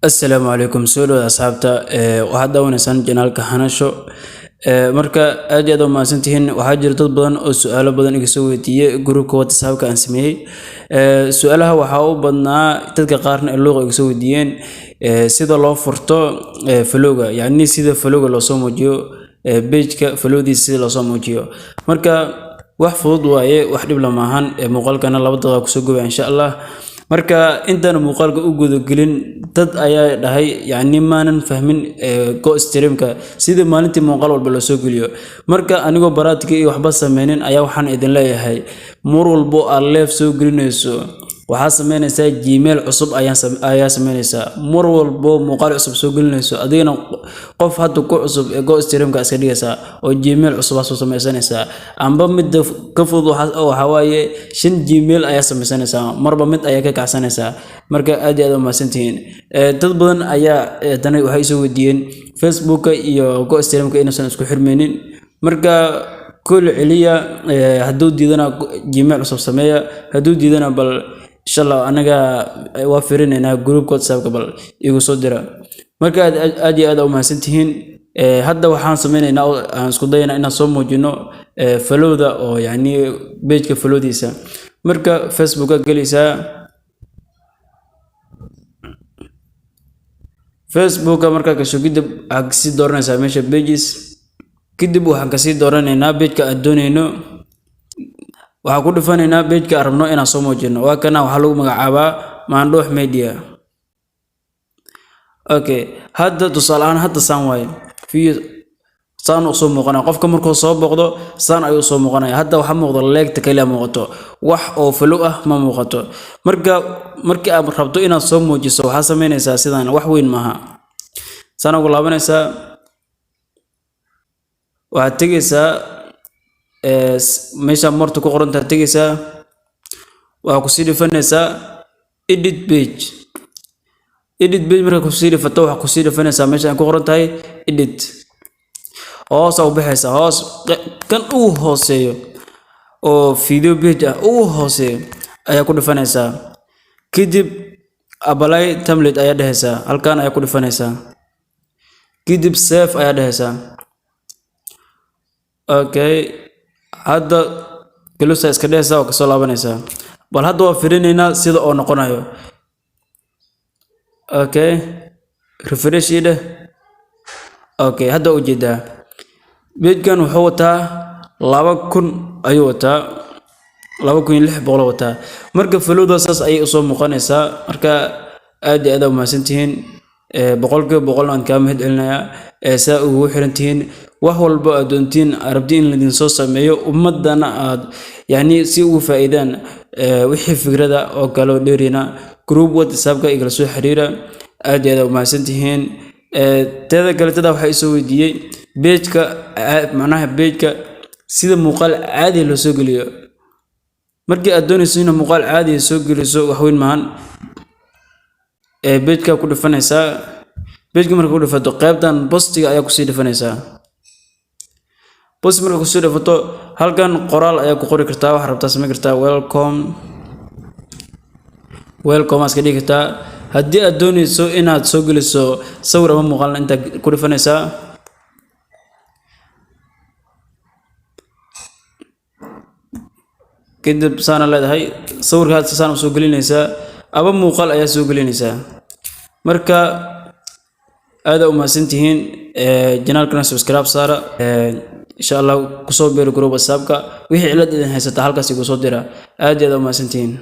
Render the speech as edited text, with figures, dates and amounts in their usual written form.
السلام عليكم سولو أصحابتا waxaad daawaneysaan janaalka Hanasho marka aad iyo aad u mahadsantihiin waxaa jira dad badan oo su'aalo badan iga soo weydiiyay groupka WhatsApp-ka aan sameeyay su'aalaha waxaa u badnaa dadka qaarna ee luuqa iga soo weydiiyeen sida loo furto follow-ga yacni sida follow-ga loo soo muujiyo page-ka follow-diisa sida loo soo muujiyo marka wax fudud waaye wax dhib lama ahan muuqaalkana 2 daqiiqo ku soo gubay insha Allah marka intaan muuqaalka u gudo gelin dad ayaa dhahay yacni maanan fahmin go streamka sida maalintii muuqaal walba la soo geliyo marka anigoo baraadkii iyo waxba sameynin ayaa waxaan idin leeyahay mar walbo aad live soo gelinayso waxaa sameynaysaa Gmail cusub ayaa sameynaysaa mar walbo muuqaal cusub soo gelinayso adigana qof hadda ku cusub ee go streamka iska dhigaysaa oo Gmail cusub soo sameysanaysaa amba mid ka fudud waxa waaye 5 Gmail ayaa sameysanaysaa marba mid ayaa ka kacsanaysaa marka aad iyo aad u mahadsantihiin dad badan ayaa tanay waxay soo weydiiyeen Facebook iyo go streamka inaysan isku xirmeenin marka كل عليا هدود ديدنا جميع عصب سمية هدود ديدنا بل إن شاء الله أنا جا وافرين أنا جروب كود سابق قبل يقول صدرة مركا أدي أدا وما سنتهين هذا وحان سمينا إن سكودينا إن صوم وجنو فلو ذا أو يعني بيج كفلو ديسا مركا فيسبوك جلسة فيسبوك مركا كشو كده عكسي دورنا ساميش بيجز كده waxaan ka sii dooraneynaa page-ka aad dooneyno waxa ku dhufanaynaa page-ka arabno inaan soo muujino waa kana waxa lagu magacaabaa Maandoox Media okay hadda tusaalahan hadda saan way fi saan u soo muuqanaa qofka markuu soo boqdo saan ayuu soo muuqanaya hadda waxa muuqdo leegta kaliya muuqato wax oo follow ah ma muuqato markii aad rabto inaad soo muujiso waxa sameynaysaa sidaan wax weyn maaha saan ugu laabanaysaa waxaad tegaysaa meesha martu ku qoran tahay tegaysaa waxaa ku sii dhifanaysaa edit page marka ku sii dhifato waxaa ku sii dhifanaysaa meesha ay ku qoran tahay edit hoos u baxaysaa hoos kan uu hooseeyo oo video page ah uu hooseeyo ayaa ku dhifanaysaa kadib apply template ayaa dhahaysaa halkan ayaa ku dhifanaysaa kadib save ayaa dhahaysaa okay hadda galusa iska dhaysa oo ka soo laabanaysa bal hadda waa firinayna sida oo noqonayo okay refresh ida okay hadda u jeedaa page-kan wuxuu wataa 2000 ayuu wataa 2600 wataa marka follow-da saas ayay soo muuqanaysaa marka aad iyo aad u mahadsantihiin boqolkiiba boqol aan ka mahad celinayaa saa ugu xirantihiin wax walba aad doontiin arabtiin in idin soo sameeyo ummadana aad yani si ugu faa'iidaan wixii fikrada oo kale dheerina group WhatsApp-ka igala soo xiriira aad iyo aad u mahadsantihiin teeda kale waxay soo weydiiyay page-ka macnaha page-ka sida muuqaal caadi loo soo geliyo markii aad doonayso in muuqaal caadi soo geliso wax weyn maahan page-ka ku dhifanaysaa page-ka marka ku dhifato qaybtan postiga ayaa ku sii dhifanaysaa post marka ku sii dhifato halkan qoraal ayaa ku qori kartaa wax rabtaa sameyn kartaa welcome aska dhigi kartaa haddii aad doonayso inaad soo geliso sawir ama muuqaal inta ku dhifanaysaa kadib saana leedahay sawirkaad saan soo gelinaysaa aba muuqaal ayaa soo gelinaysaa marka aad u mahadsantihiin janaalkana subscribe saara insha Allah ku soo beero group WhatsApp-ka wixii cilad idin haysata halkaas igu soo dira aad iyo aad u mahadsantihiin